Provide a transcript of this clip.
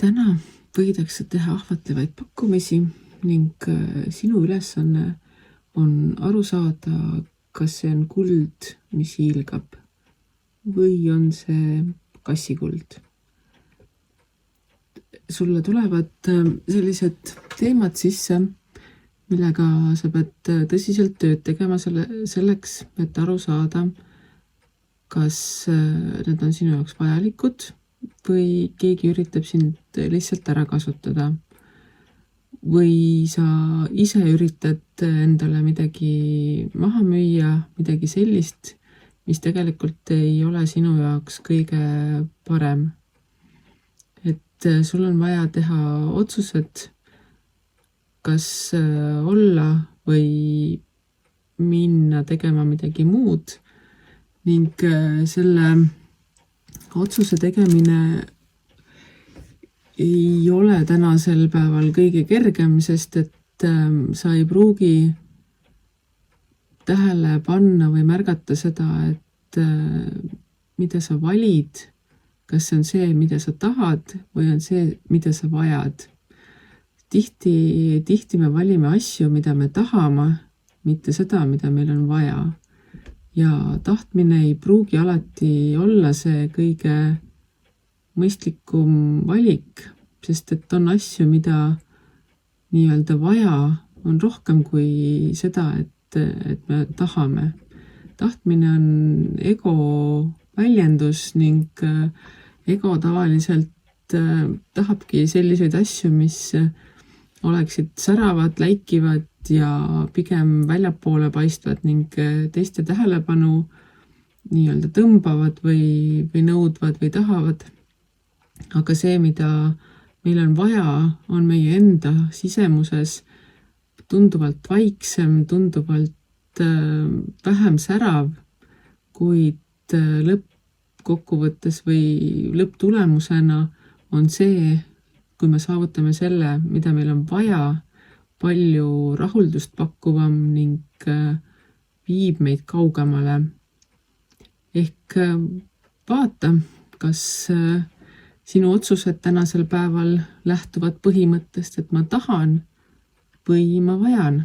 Täna võidakse teha ahvatlevaid pakkumisi ning sinu ülesanne on aru saada, kas see on kuld, mis hiilgab, või on see kassikuld. Sulle tulevad sellised teemad sisse, millega sa pead tõsiselt tööd tegema selleks, et aru saada, kas need on sinu jaoks vajalikud või keegi üritab sind lihtsalt ära kasutada. Või sa ise üritad endale midagi maha müüa, midagi sellist, mis tegelikult ei ole sinu jaoks kõige parem. Et sul on vaja teha otsused, kas olla või minna tegema midagi muud, ning selle otsuse tegemine ei ole tänasel päeval kõige kergem, sest et sa ei pruugi tähele panna või märgata seda, et mida sa valid, kas see on see, mida sa tahad, või on see, mida sa vajad. Tihti me valime asju, mida me tahame, mitte seda, mida meil on vaja. Ja tahtmine ei pruugi alati olla see kõige mõistlikum valik, sest et on asju, mida nii-öelda vaja on rohkem kui seda, et me tahame. Tahtmine on ego väljendus ning ego tavaliselt tahabki selliseid asju, mis oleksid säravad, läikivad ja pigem väljapoole paistvad ning teiste tähelepanu nii-öelda tõmbavad või nõudvad või tahavad. Aga see, mida meil on vaja, on meie enda sisemuses tunduvalt vaiksem, tunduvalt vähem särav, kuid lõppkokkuvõttes või lõpptulemusena on see, kui me saavutame selle, mida meil on vaja, palju rahuldust pakkuvam ning viib meid kaugemale. Ehk vaata, kas sinu otsused tänasel päeval lähtuvad põhimõttest, et ma tahan või ma vajan.